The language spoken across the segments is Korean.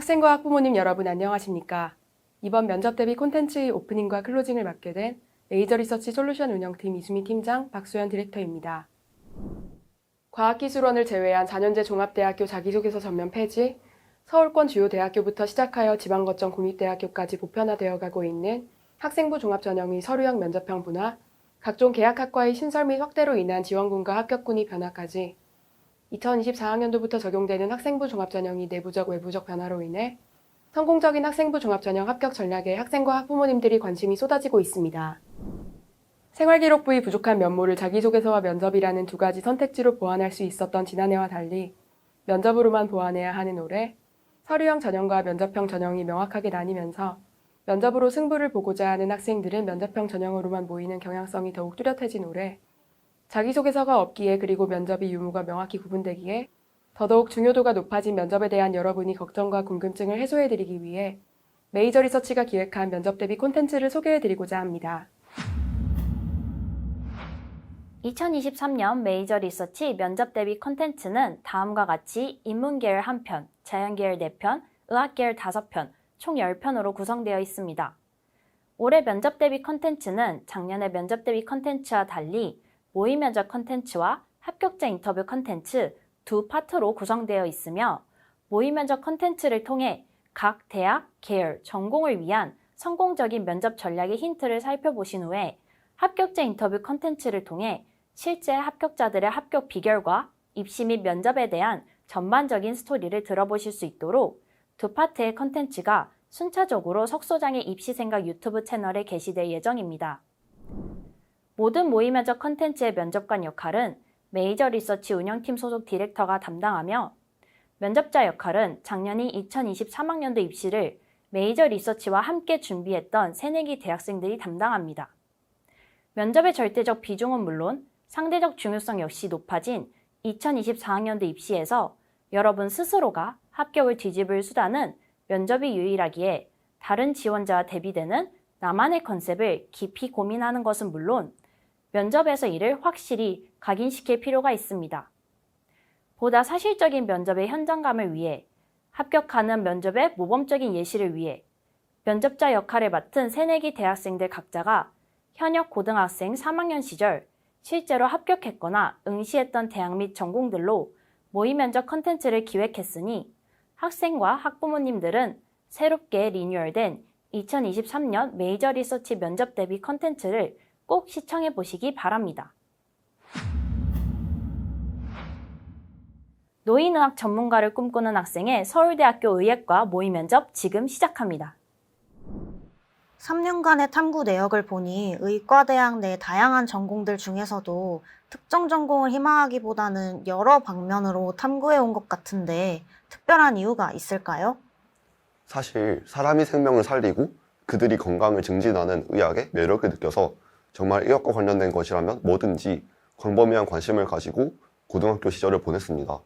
학생과 학부모님 여러분 안녕하십니까? 이번 면접 대비 콘텐츠의 오프닝과 클로징을 맡게 된 메이저 리서치 솔루션 운영팀 이수미 팀장, 박소연 디렉터입니다. 과학기술원을 제외한 4년제 종합대학교 자기소개서 전면 폐지, 서울권 주요 대학교부터 시작하여 지방거점 공립대학교까지 보편화되어 가고 있는 학생부 종합전형의 서류형 면접형 분화, 각종 계약학과의 신설 및 확대로 인한 지원군과 합격군의 변화까지 2024학년도부터 적용되는 학생부 종합전형이 내부적 외부적 변화로 인해 성공적인 학생부 종합전형 합격 전략에 학생과 학부모님들이 관심이 쏟아지고 있습니다. 생활기록부의 부족한 면모를 자기소개서와 면접이라는 두 가지 선택지로 보완할 수 있었던 지난해와 달리 면접으로만 보완해야 하는 올해 서류형 전형과 면접형 전형이 명확하게 나뉘면서 면접으로 승부를 보고자 하는 학생들은 면접형 전형으로만 모이는 경향성이 더욱 뚜렷해진 올해 자기소개서가 없기에 그리고 면접의 유무가 명확히 구분되기에 더더욱 중요도가 높아진 면접에 대한 여러분의 걱정과 궁금증을 해소해드리기 위해 메이저 리서치가 기획한 면접 대비 콘텐츠를 소개해드리고자 합니다. 2023년 메이저 리서치 면접 대비 콘텐츠는 다음과 같이 인문계열 1편, 자연계열 4편, 의학계열 5편, 총 10편으로 구성되어 있습니다. 올해 면접 대비 콘텐츠는 작년의 면접 대비 콘텐츠와 달리 모의 면접 콘텐츠와 합격자 인터뷰 콘텐츠 두 파트로 구성되어 있으며 모의 면접 콘텐츠를 통해 각 대학, 계열, 전공을 위한 성공적인 면접 전략의 힌트를 살펴보신 후에 합격자 인터뷰 콘텐츠를 통해 실제 합격자들의 합격 비결과 입시 및 면접에 대한 전반적인 스토리를 들어보실 수 있도록 두 파트의 콘텐츠가 순차적으로 석소장의 입시생각 유튜브 채널에 게시될 예정입니다. 모든 모의 면접 콘텐츠의 면접관 역할은 메이저 리서치 운영팀 소속 디렉터가 담당하며 면접자 역할은 작년이 2023학년도 입시를 메이저 리서치와 함께 준비했던 새내기 대학생들이 담당합니다. 면접의 절대적 비중은 물론 상대적 중요성 역시 높아진 2024학년도 입시에서 여러분 스스로가 합격을 뒤집을 수단은 면접이 유일하기에 다른 지원자와 대비되는 나만의 컨셉을 깊이 고민하는 것은 물론 면접에서 이를 확실히 각인시킬 필요가 있습니다. 보다 사실적인 면접의 현장감을 위해 합격하는 면접의 모범적인 예시를 위해 면접자 역할을 맡은 새내기 대학생들 각자가 현역 고등학생 3학년 시절 실제로 합격했거나 응시했던 대학 및 전공들로 모의 면접 컨텐츠를 기획했으니 학생과 학부모님들은 새롭게 리뉴얼된 2023년 메이저 리서치 면접 대비 컨텐츠를 꼭 시청해 보시기 바랍니다. 노인의학 전문가를 꿈꾸는 학생의 서울대학교 의예과 모의 면접 지금 시작합니다. 3년간의 탐구 내역을 보니 의과대학 내 다양한 전공들 중에서도 특정 전공을 희망하기보다는 여러 방면으로 탐구해 온 것 같은데 특별한 이유가 있을까요? 사실 사람이 생명을 살리고 그들이 건강을 증진하는 의학의 매력을 느껴서 정말 의학과 관련된 것이라면 뭐든지 광범위한 관심을 가지고 고등학교 시절을 보냈습니다.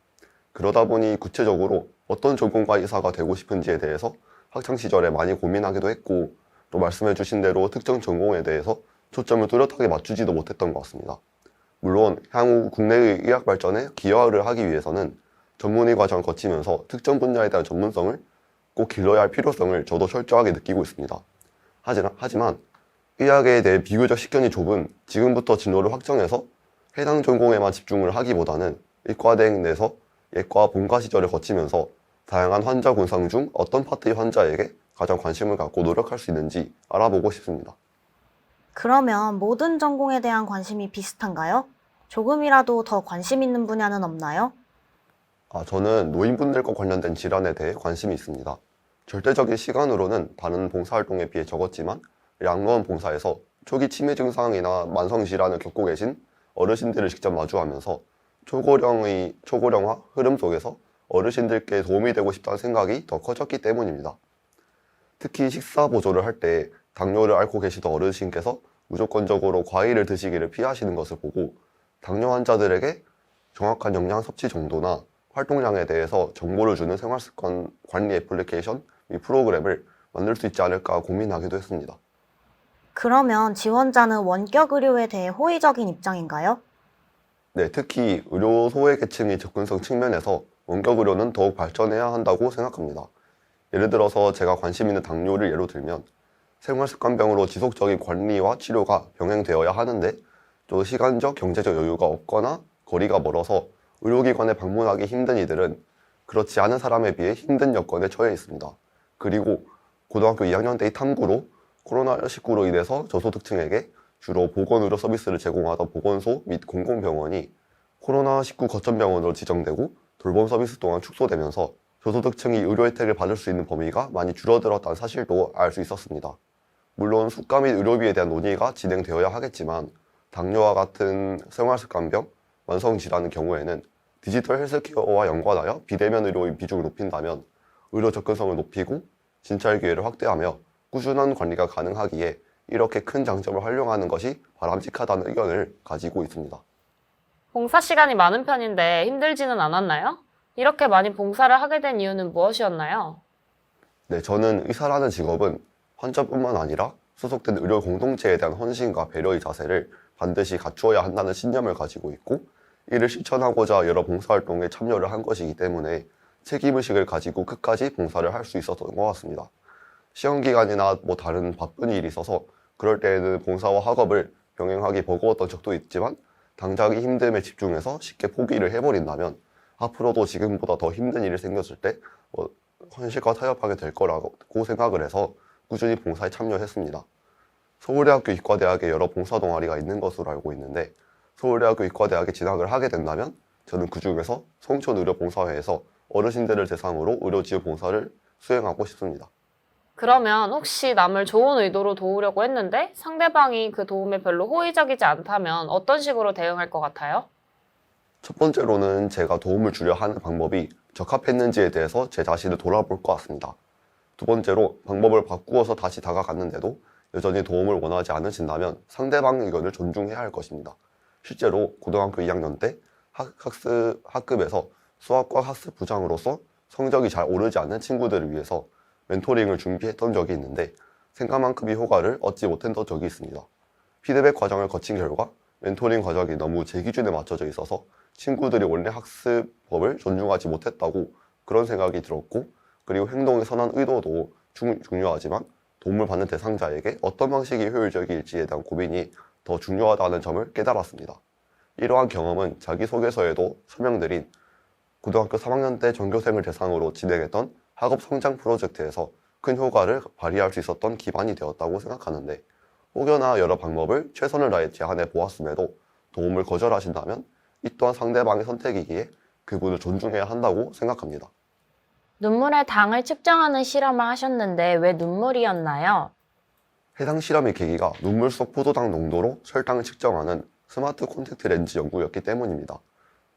그러다 보니 구체적으로 어떤 전공과 의사가 되고 싶은지에 대해서 학창시절에 많이 고민하기도 했고 또 말씀해 주신 대로 특정 전공에 대해서 초점을 뚜렷하게 맞추지도 못했던 것 같습니다. 물론 향후 국내의 의학 발전에 기여를 하기 위해서는 전문의 과정을 거치면서 특정 분야에 대한 전문성을 꼭 길러야 할 필요성을 저도 철저하게 느끼고 있습니다. 하지만 의학에 대해 비교적 식견이 좁은 지금부터 진로를 확정해서 해당 전공에만 집중을 하기보다는 의과대학 내에서 예과 본과 시절을 거치면서 다양한 환자 군상 중 어떤 파트의 환자에게 가장 관심을 갖고 노력할 수 있는지 알아보고 싶습니다. 그러면 모든 전공에 대한 관심이 비슷한가요? 조금이라도 더 관심 있는 분야는 없나요? 저는 노인분들과 관련된 질환에 대해 관심이 있습니다. 절대적인 시간으로는 다른 봉사활동에 비해 적었지만 양로원 봉사에서 초기 치매 증상이나 만성질환을 겪고 계신 어르신들을 직접 마주하면서 초고령화 흐름 속에서 어르신들께 도움이 되고 싶다는 생각이 더 커졌기 때문입니다. 특히 식사 보조를 할 때 당뇨를 앓고 계시던 어르신께서 무조건적으로 과일을 드시기를 피하시는 것을 보고 당뇨 환자들에게 정확한 영양 섭취 정도나 활동량에 대해서 정보를 주는 생활습관 관리 애플리케이션 및 프로그램을 만들 수 있지 않을까 고민하기도 했습니다. 그러면 지원자는 원격 의료에 대해 호의적인 입장인가요? 네, 특히 의료 소외 계층의 접근성 측면에서 원격 의료는 더욱 발전해야 한다고 생각합니다. 예를 들어서 제가 관심 있는 당뇨를 예로 들면 생활습관병으로 지속적인 관리와 치료가 병행되어야 하는데 또 시간적, 경제적 여유가 없거나 거리가 멀어서 의료기관에 방문하기 힘든 이들은 그렇지 않은 사람에 비해 힘든 여건에 처해 있습니다. 그리고 고등학교 2학년 때의 탐구로 코로나19로 인해서 저소득층에게 주로 보건의료 서비스를 제공하던 보건소 및 공공병원이 코로나19 거점병원으로 지정되고 돌봄 서비스 또한 축소되면서 저소득층이 의료 혜택을 받을 수 있는 범위가 많이 줄어들었다는 사실도 알 수 있었습니다. 물론 수가 및 의료비에 대한 논의가 진행되어야 하겠지만 당뇨와 같은 생활습관병, 만성질환의 경우에는 디지털 헬스케어와 연관하여 비대면 의료인 비중을 높인다면 의료 접근성을 높이고 진찰 기회를 확대하며 꾸준한 관리가 가능하기에 이렇게 큰 장점을 활용하는 것이 바람직하다는 의견을 가지고 있습니다. 봉사 시간이 많은 편인데 힘들지는 않았나요? 이렇게 많이 봉사를 하게 된 이유는 무엇이었나요? 네, 저는 의사라는 직업은 환자뿐만 아니라 소속된 의료 공동체에 대한 헌신과 배려의 자세를 반드시 갖추어야 한다는 신념을 가지고 있고 이를 실천하고자 여러 봉사활동에 참여를 한 것이기 때문에 책임의식을 가지고 끝까지 봉사를 할 수 있었던 것 같습니다. 시험기간이나 다른 바쁜 일이 있어서 그럴 때에는 봉사와 학업을 병행하기 버거웠던 적도 있지만 당장의 힘듦에 집중해서 쉽게 포기를 해버린다면 앞으로도 지금보다 더 힘든 일이 생겼을 때 현실과 타협하게 될 거라고 생각을 해서 꾸준히 봉사에 참여했습니다. 서울대학교 의과대학에 여러 봉사 동아리가 있는 것으로 알고 있는데 서울대학교 의과대학에 진학을 하게 된다면 저는 그 중에서 성촌의료봉사회에서 어르신들을 대상으로 의료지원 봉사를 수행하고 싶습니다. 그러면 혹시 남을 좋은 의도로 도우려고 했는데 상대방이 그 도움에 별로 호의적이지 않다면 어떤 식으로 대응할 것 같아요? 첫 번째로는 제가 도움을 주려 하는 방법이 적합했는지에 대해서 제 자신을 돌아볼 것 같습니다. 두 번째로 방법을 바꾸어서 다시 다가갔는데도 여전히 도움을 원하지 않으신다면 상대방 의견을 존중해야 할 것입니다. 실제로 고등학교 2학년 때 학급에서 수학과 학습 부장으로서 성적이 잘 오르지 않는 친구들을 위해서 멘토링을 준비했던 적이 있는데 생각만큼의 효과를 얻지 못했던 적이 있습니다. 피드백 과정을 거친 결과 멘토링 과정이 너무 제 기준에 맞춰져 있어서 친구들이 원래 학습법을 존중하지 못했다고 그런 생각이 들었고 그리고 행동의 선한 의도도 중요하지만 도움을 받는 대상자에게 어떤 방식이 효율적일지에 대한 고민이 더 중요하다는 점을 깨달았습니다. 이러한 경험은 자기소개서에도 설명드린 고등학교 3학년 때 전교생을 대상으로 진행했던 학업 성장 프로젝트에서 큰 효과를 발휘할 수 있었던 기반이 되었다고 생각하는데 혹여나 여러 방법을 최선을 다해 제안해 보았음에도 도움을 거절하신다면 이 또한 상대방의 선택이기에 그분을 존중해야 한다고 생각합니다. 눈물의 당을 측정하는 실험을 하셨는데 왜 눈물이었나요? 해당 실험의 계기가 눈물 속 포도당 농도로 혈당을 측정하는 스마트 콘택트 렌즈 연구였기 때문입니다.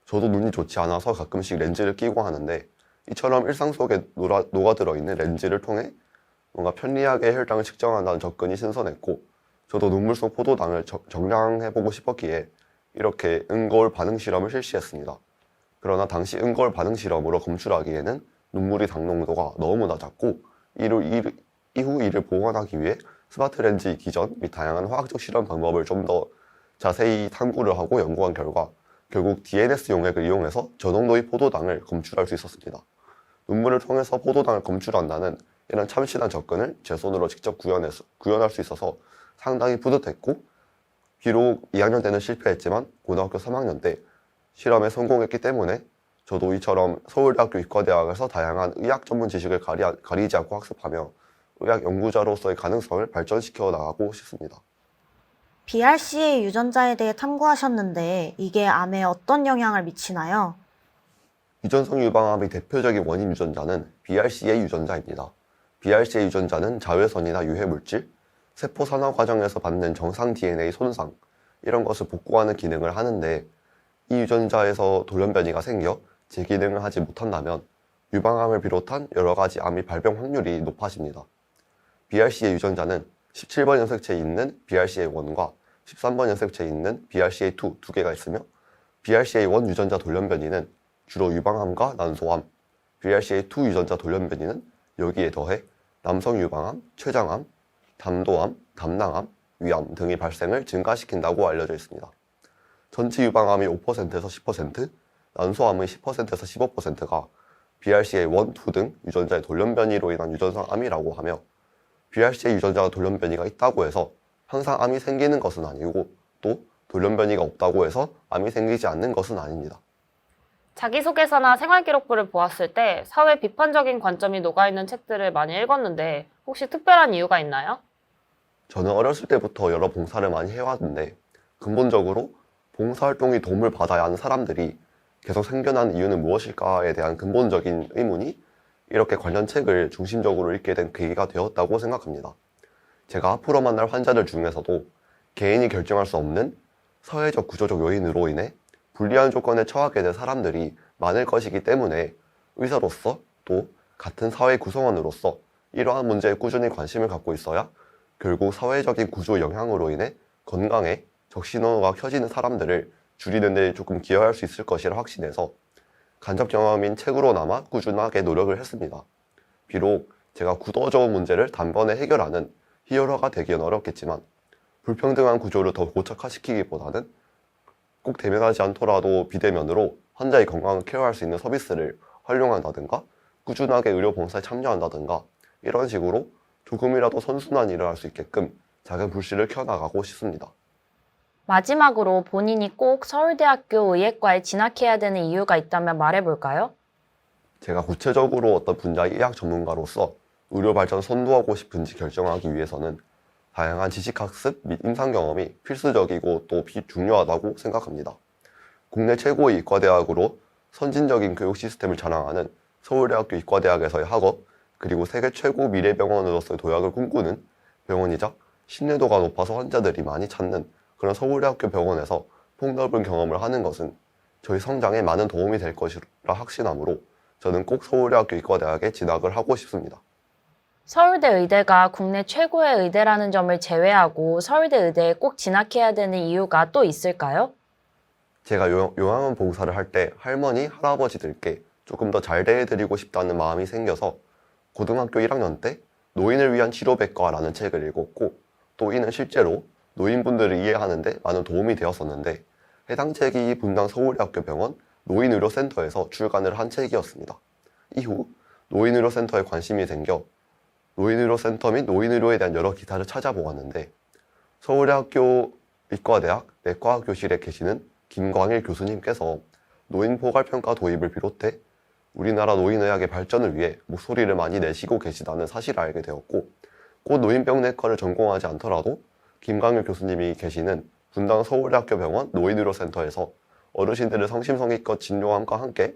저도 눈이 좋지 않아서 가끔씩 렌즈를 끼고 하는데 이처럼 일상 속에 녹아들어 있는 렌즈를 통해 뭔가 편리하게 혈당을 측정한다는 접근이 신선했고 저도 눈물 속 포도당을 정량해보고 싶었기에 이렇게 은거울 반응 실험을 실시했습니다. 그러나 당시 은거울 반응 실험으로 검출하기에는 눈물의 당 농도가 너무 낮았고 이후 이를 보완하기 위해 스마트 렌즈 기전 및 다양한 화학적 실험 방법을 좀 더 자세히 탐구를 하고 연구한 결과 결국 DNS 용액을 이용해서 저농도의 포도당을 검출할 수 있었습니다. 눈물을 통해서 포도당을 검출한다는 이런 참신한 접근을 제 손으로 직접 구현할 수 있어서 상당히 뿌듯했고 비록 2학년 때는 실패했지만 고등학교 3학년 때 실험에 성공했기 때문에 저도 이처럼 서울대학교 의과대학에서 다양한 의학 전문 지식을 가리지 않고 학습하며 의학 연구자로서의 가능성을 발전시켜 나가고 싶습니다. BRCA 유전자에 대해 탐구하셨는데 이게 암에 어떤 영향을 미치나요? 유전성 유방암의 대표적인 원인 유전자는 BRCA 유전자입니다. BRCA 유전자는 자외선이나 유해물질, 세포 산화 과정에서 받는 정상 DNA 손상, 이런 것을 복구하는 기능을 하는데 이 유전자에서 돌연변이가 생겨 제 기능을 하지 못한다면 유방암을 비롯한 여러 가지 암의 발병 확률이 높아집니다. BRCA 유전자는 17번 염색체에 있는 BRCA1과 13번 염색체에 있는 BRCA2 두 개가 있으며 BRCA1 유전자 돌연변이는 주로 유방암과 난소암, BRCA2 유전자 돌연변이는 여기에 더해 남성 유방암, 췌장암, 담도암, 담낭암, 위암 등의 발생을 증가시킨다고 알려져 있습니다. 전체 유방암의 5%에서 10%, 난소암의 10%에서 15%가 BRCA 1, 2 등 유전자의 돌연변이로 인한 유전성 암이라고 하며 BRCA 유전자가 돌연변이가 있다고 해서 항상 암이 생기는 것은 아니고 또 돌연변이가 없다고 해서 암이 생기지 않는 것은 아닙니다. 자기소개서나 생활기록부를 보았을 때 사회 비판적인 관점이 녹아있는 책들을 많이 읽었는데 혹시 특별한 이유가 있나요? 저는 어렸을 때부터 여러 봉사를 많이 해왔는데 근본적으로 봉사활동이 도움을 받아야 하는 사람들이 계속 생겨난 이유는 무엇일까에 대한 근본적인 의문이 이렇게 관련 책을 중심적으로 읽게 된 계기가 되었다고 생각합니다. 제가 앞으로 만날 환자들 중에서도 개인이 결정할 수 없는 사회적 구조적 요인으로 인해 불리한 조건에 처하게 된 사람들이 많을 것이기 때문에 의사로서 또 같은 사회 구성원으로서 이러한 문제에 꾸준히 관심을 갖고 있어야 결국 사회적인 구조 영향으로 인해 건강에 적신호가 켜지는 사람들을 줄이는 데 조금 기여할 수 있을 것이라 확신해서 간접 경험인 책으로나마 꾸준하게 노력을 했습니다. 비록 제가 굳어져온 문제를 단번에 해결하는 히어로가 되기는 어렵겠지만 불평등한 구조를 더 고착화시키기보다는 꼭 대면하지 않더라도 비대면으로 환자의 건강을 케어할 수 있는 서비스를 활용한다든가 꾸준하게 의료 봉사에 참여한다든가 이런 식으로 조금이라도 선순환 일을 할 수 있게끔 작은 불씨를 켜나가고 싶습니다. 마지막으로 본인이 꼭 서울대학교 의예과에 진학해야 되는 이유가 있다면 말해볼까요? 제가 구체적으로 어떤 분야의 의학 전문가로서 의료 발전을 선도하고 싶은지 결정하기 위해서는 다양한 지식학습 및 임상 경험이 필수적이고 또 중요하다고 생각합니다. 국내 최고의 의과대학으로 선진적인 교육 시스템을 자랑하는 서울대학교 의과대학에서의 학업, 그리고 세계 최고 미래병원으로서의 도약을 꿈꾸는 병원이자 신뢰도가 높아서 환자들이 많이 찾는 그런 서울대학교 병원에서 폭넓은 경험을 하는 것은 저희 성장에 많은 도움이 될 것이라 확신하므로 저는 꼭 서울대학교 의과대학에 진학을 하고 싶습니다. 서울대 의대가 국내 최고의 의대라는 점을 제외하고 서울대 의대에 꼭 진학해야 되는 이유가 또 있을까요? 제가 요양원 봉사를 할 때 할머니, 할아버지들께 조금 더 잘 대해드리고 싶다는 마음이 생겨서 고등학교 1학년 때 노인을 위한 치료백과라는 책을 읽었고 또 이는 실제로 노인분들을 이해하는 데 많은 도움이 되었었는데 해당 책이 분당 서울대학교 병원 노인의료센터에서 출간을 한 책이었습니다. 이후 노인의료센터에 관심이 생겨 노인의료센터 및 노인의료에 대한 여러 기사를 찾아보았는데 서울대학교 의과대학 내과학교실에 계시는 김광일 교수님께서 노인 포괄평가 도입을 비롯해 우리나라 노인의학의 발전을 위해 목소리를 많이 내시고 계시다는 사실을 알게 되었고 곧 노인병내과를 전공하지 않더라도 김광일 교수님이 계시는 분당 서울대학교 병원 노인의료센터에서 어르신들을 성심성의껏 진료함과 함께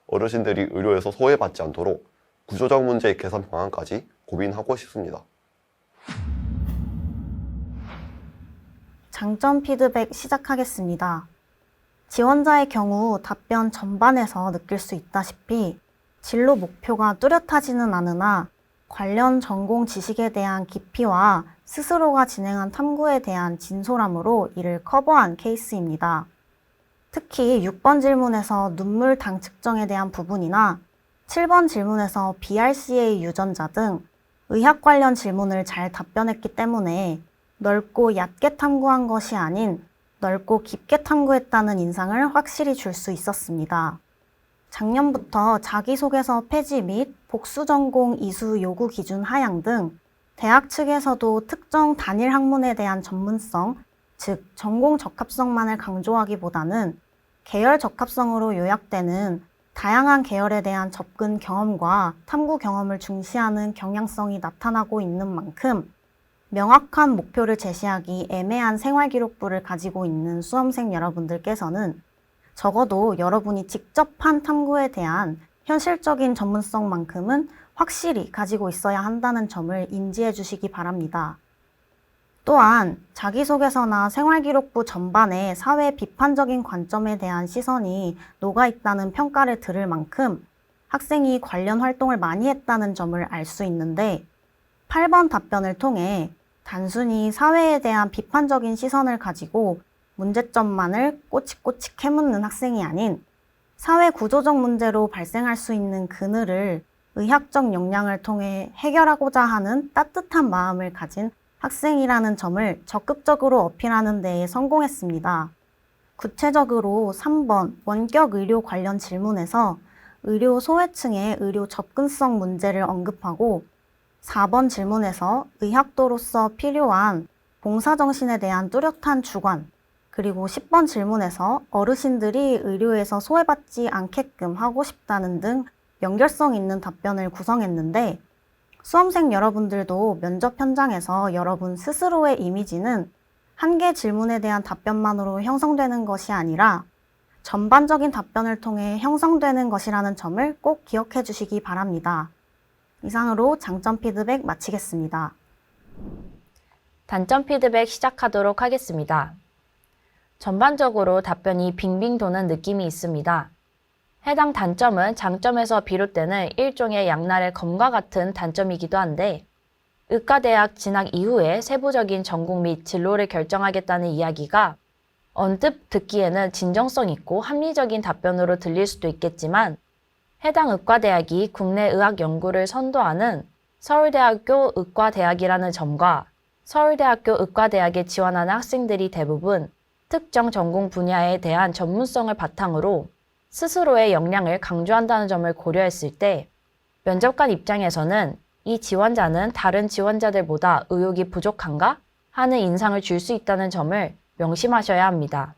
어르신들이 의료에서 소외받지 않도록 구조적 문제의 개선 방안까지 고민하고 싶습니다. 장점 피드백 시작하겠습니다. 지원자의 경우 답변 전반에서 느낄 수 있다시피 진로 목표가 뚜렷하지는 않으나 관련 전공 지식에 대한 깊이와 스스로가 진행한 탐구에 대한 진솔함으로 이를 커버한 케이스입니다. 특히 6번 질문에서 눈물 당 측정에 대한 부분이나 7번 질문에서 BRCA 유전자 등 의학 관련 질문을 잘 답변했기 때문에 넓고 얕게 탐구한 것이 아닌 넓고 깊게 탐구했다는 인상을 확실히 줄 수 있었습니다. 작년부터 자기소개서 폐지 및 복수 전공 이수 요구 기준 하향 등 대학 측에서도 특정 단일 학문에 대한 전문성, 즉 전공 적합성만을 강조하기보다는 계열 적합성으로 요약되는 다양한 계열에 대한 접근 경험과 탐구 경험을 중시하는 경향성이 나타나고 있는 만큼 명확한 목표를 제시하기 애매한 생활기록부를 가지고 있는 수험생 여러분들께서는 적어도 여러분이 직접 한 탐구에 대한 현실적인 전문성만큼은 확실히 가지고 있어야 한다는 점을 인지해 주시기 바랍니다. 또한 자기소개서나 생활기록부 전반에 사회 비판적인 관점에 대한 시선이 녹아있다는 평가를 들을 만큼 학생이 관련 활동을 많이 했다는 점을 알 수 있는데 8번 답변을 통해 단순히 사회에 대한 비판적인 시선을 가지고 문제점만을 꼬치꼬치 캐묻는 학생이 아닌 사회 구조적 문제로 발생할 수 있는 그늘을 의학적 역량을 통해 해결하고자 하는 따뜻한 마음을 가진 학생이라는 점을 적극적으로 어필하는 데에 성공했습니다. 구체적으로 3번 원격 의료 관련 질문에서 의료 소외층의 의료 접근성 문제를 언급하고 4번 질문에서 의학도로서 필요한 봉사정신에 대한 뚜렷한 주관, 그리고 10번 질문에서 어르신들이 의료에서 소외받지 않게끔 하고 싶다는 등 연결성 있는 답변을 구성했는데 수험생 여러분들도 면접 현장에서 여러분 스스로의 이미지는 한 개 질문에 대한 답변만으로 형성되는 것이 아니라 전반적인 답변을 통해 형성되는 것이라는 점을 꼭 기억해 주시기 바랍니다. 이상으로 장점 피드백 마치겠습니다. 단점 피드백 시작하도록 하겠습니다. 전반적으로 답변이 빙빙 도는 느낌이 있습니다. 해당 단점은 장점에서 비롯되는 일종의 양날의 검과 같은 단점이기도 한데 의과대학 진학 이후에 세부적인 전공 및 진로를 결정하겠다는 이야기가 언뜻 듣기에는 진정성 있고 합리적인 답변으로 들릴 수도 있겠지만 해당 의과대학이 국내 의학 연구를 선도하는 서울대학교 의과대학이라는 점과 서울대학교 의과대학에 지원하는 학생들이 대부분 특정 전공 분야에 대한 전문성을 바탕으로 스스로의 역량을 강조한다는 점을 고려했을 때 면접관 입장에서는 이 지원자는 다른 지원자들보다 의욕이 부족한가 하는 인상을 줄 수 있다는 점을 명심하셔야 합니다.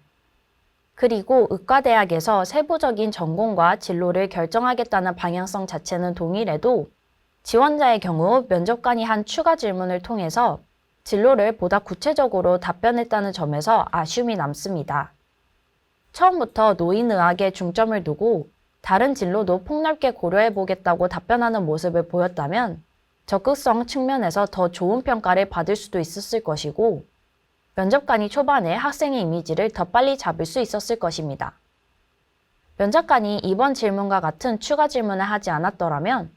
그리고 의과대학에서 세부적인 전공과 진로를 결정하겠다는 방향성 자체는 동일해도 지원자의 경우 면접관이 한 추가 질문을 통해서 진로를 보다 구체적으로 답변했다는 점에서 아쉬움이 남습니다. 처음부터 노인의학에 중점을 두고 다른 진로도 폭넓게 고려해보겠다고 답변하는 모습을 보였다면 적극성 측면에서 더 좋은 평가를 받을 수도 있었을 것이고 면접관이 초반에 학생의 이미지를 더 빨리 잡을 수 있었을 것입니다. 면접관이 이번 질문과 같은 추가 질문을 하지 않았더라면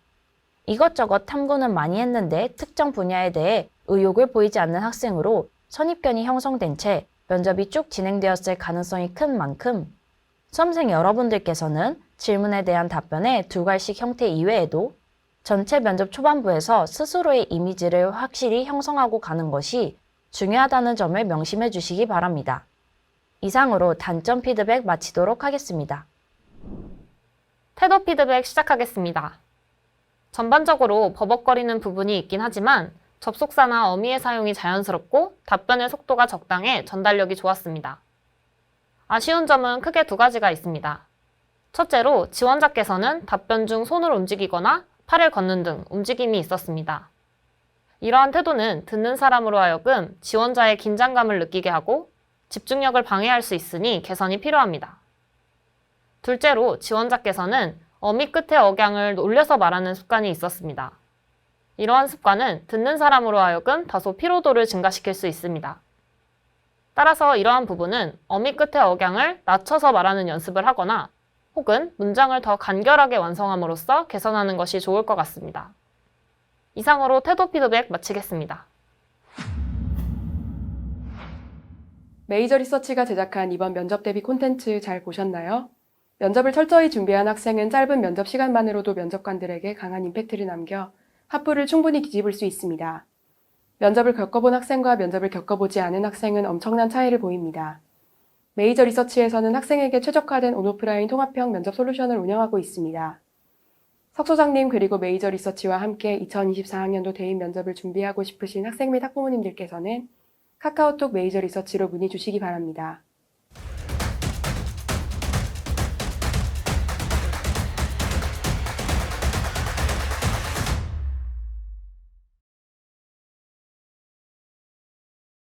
이것저것 탐구는 많이 했는데 특정 분야에 대해 의욕을 보이지 않는 학생으로 선입견이 형성된 채 면접이 쭉 진행되었을 가능성이 큰 만큼 수험생 여러분들께서는 질문에 대한 답변의 두 갈식 형태 이외에도 전체 면접 초반부에서 스스로의 이미지를 확실히 형성하고 가는 것이 중요하다는 점을 명심해 주시기 바랍니다. 이상으로 단점 피드백 마치도록 하겠습니다. 태도 피드백 시작하겠습니다. 전반적으로 버벅거리는 부분이 있긴 하지만 접속사나 어미의 사용이 자연스럽고 답변의 속도가 적당해 전달력이 좋았습니다. 아쉬운 점은 크게 두 가지가 있습니다. 첫째로 지원자께서는 답변 중 손을 움직이거나 팔을 걷는 등 움직임이 있었습니다. 이러한 태도는 듣는 사람으로 하여금 지원자의 긴장감을 느끼게 하고 집중력을 방해할 수 있으니 개선이 필요합니다. 둘째로 지원자께서는 어미 끝에 억양을 올려서 말하는 습관이 있었습니다. 이러한 습관은 듣는 사람으로 하여금 다소 피로도를 증가시킬 수 있습니다. 따라서 이러한 부분은 어미 끝의 억양을 낮춰서 말하는 연습을 하거나 혹은 문장을 더 간결하게 완성함으로써 개선하는 것이 좋을 것 같습니다. 이상으로 태도 피드백 마치겠습니다. 메이저 리서치가 제작한 이번 면접 대비 콘텐츠 잘 보셨나요? 면접을 철저히 준비한 학생은 짧은 면접 시간만으로도 면접관들에게 강한 임팩트를 남겨 합부를 충분히 뒤집을 수 있습니다. 면접을 겪어본 학생과 면접을 겪어보지 않은 학생은 엄청난 차이를 보입니다. 메이저 리서치에서는 학생에게 최적화된 온오프라인 통합형 면접 솔루션을 운영하고 있습니다. 석 소장님 그리고 메이저 리서치와 함께 2024학년도 대입 면접을 준비하고 싶으신 학생 및 학부모님들께서는 카카오톡 메이저 리서치로 문의 주시기 바랍니다.